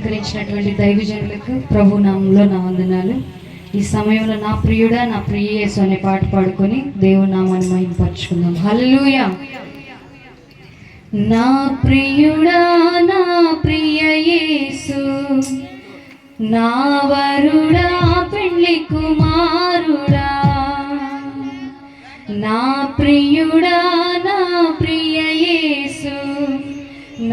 అలంకరించినటువంటి దైవజనులకు ప్రభు నామంలో నా వందనాలు. ఈ సమయంలో నా ప్రియుడా నా ప్రియ యేసు అనే పాట పాడుకొని దేవుని నామాన్ని మహిమపరచుకుందాం. హల్లెలూయా. నా ప్రియుడా నా ప్రియ యేసు, నా వరుడా పెండ్లి కుమారుడా, నా ప్రియుడా నా ప్రియ యేసు,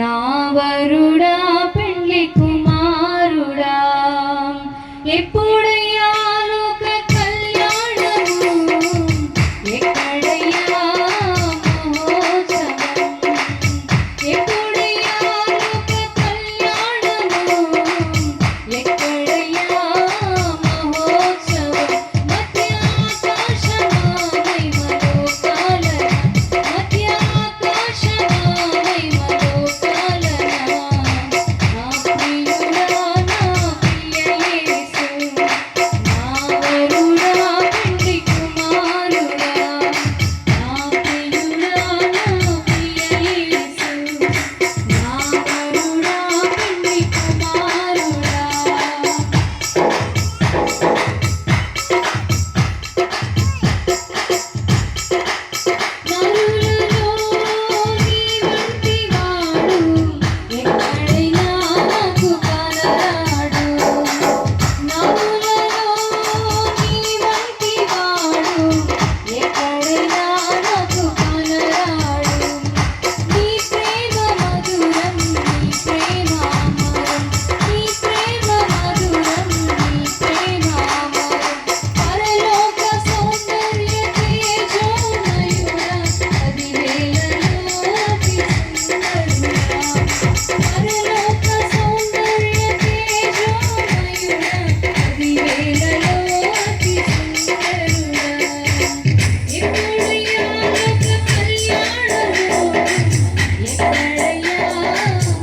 నా వరుడా పెండ్లి కుమారుడా, ఎప్పుడయ్యా లోక కళ్యాణము, ఎక్కడయ్యా మహోత్సవం, ఎప్పుడయ్యా లోక కళ్యాణము, ఎక్కడయ్యా మహోత్సవం, మధ్య ఆకాశమా మహిమలోకాలన, మధ్య ఆకాశమా మహిమలోకాలన, నా ప్రియుడా నా ప్రియ యేసు, నా వరుడా పెండ్లి కుమారుడా, నా ప్రియుడా నా ప్రియ యేసు, నా వరుడా పెండ్లి కుమారుడా. నరులలో నీ వంటి వాడు ఎక్కడైనా నాకు కనరాడు, నరులలో నీ వంటి వాడు ఎక్కడైనా నాకు కనరాడు, నీ ప్రేమ మధురం నీ ప్రేమ అమరం, నీ ప్రేమ మధురం నీ ప్రేమ అమరం, పరలోక సౌందర్య తేజోమయుడా, పదివేలలోకి సుందరుడా, పరలోక సౌందర్య తేజోమయుడా, పదివేలలోకి సుందరుడా, ఎప్పుడయ్యా లోక కళ్యాణము, ఎక్కడయ్యా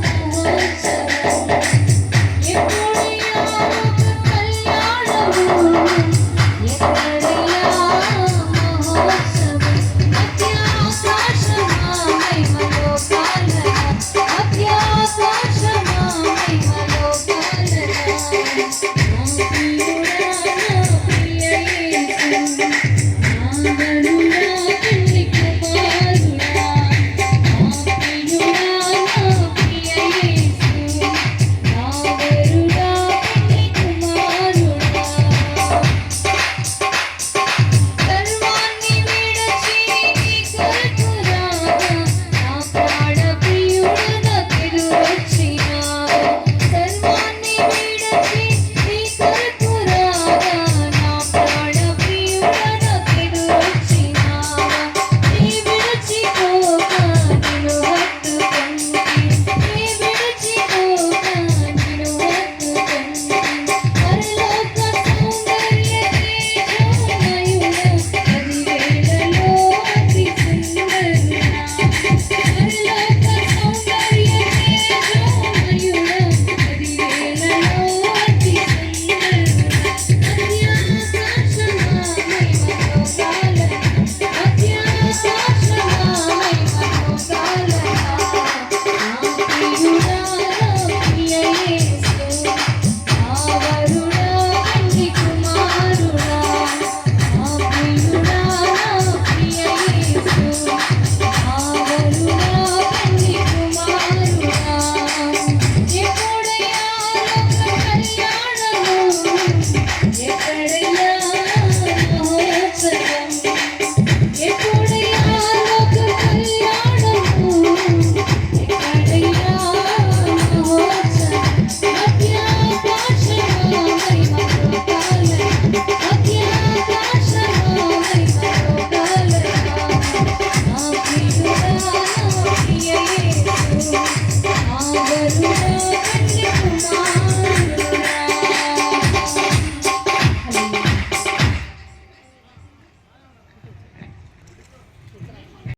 మహోత్సవం, ఎప్పుడయ్యా లోక కళ్యాణము, ఎక్కడయ్యా మహోత్సవం, మధ్య ఆకాశమా మహిమలోకాలన, మధ్య ఆకాశమా మహిమలోకాలన, నా ప్రియుడా నా ప్రియ యేసు, నా వరుడా పెండ్లి కుమారుడా, నా ప్రియుడా నా ప్రియ యేసు, నా వరుడా పెండ్లి కుమారుడా. సర్వాన్ని విడచి నీ కొరకు రాగా, నా ప్రాణ ప్రియుడు నాకెదు వచ్చినాడు, సర్వాన్ని విడచి నీ కొరకు రాగా, నా ప్రాణ ప్రియుడు నాకెదు వచ్చినాడు, నీ విడిచిపోక నిన్ను హత్తుకొంటి, నీ విడిచిపోక నిన్ను హత్తుకొంటి, పరలోక సౌందర్య తేజోమయుడా, పదివేలలోకి సుందరుడా, పరలోక సౌందర్య తేజోమయుడా, పదివేలలోకి సుందరుడా, మధ్య ఆకాశమా మహిమలోకాలన, మధ్య ఆకాశమా మహిమలోకాలన, నా ప్రియుడా నా ప్రియ యేసు, నా వరుడా పెండ్లి కుమారుడా, నా ప్రియుడా నా ప్రియ యేసు, నా వరుడా పెండ్లి కుమారుడా, ఎప్పుడయ్యా లోక కళ్యాణము, ఎక్కడయ్యా మహోత్సవం, ఎప్పుడయ్యా లోక కళ్యాణము, ఎక్కడయ్యా మహోత్సవం, మధ్య ఆకాశమా మహిమలోకాలన, మధ్య ఆకాశమా మహిమలోకాలన, నా ప్రియుడా నా ప్రియ యేసు, నా వరుడా పెండ్లి కుమారుడా.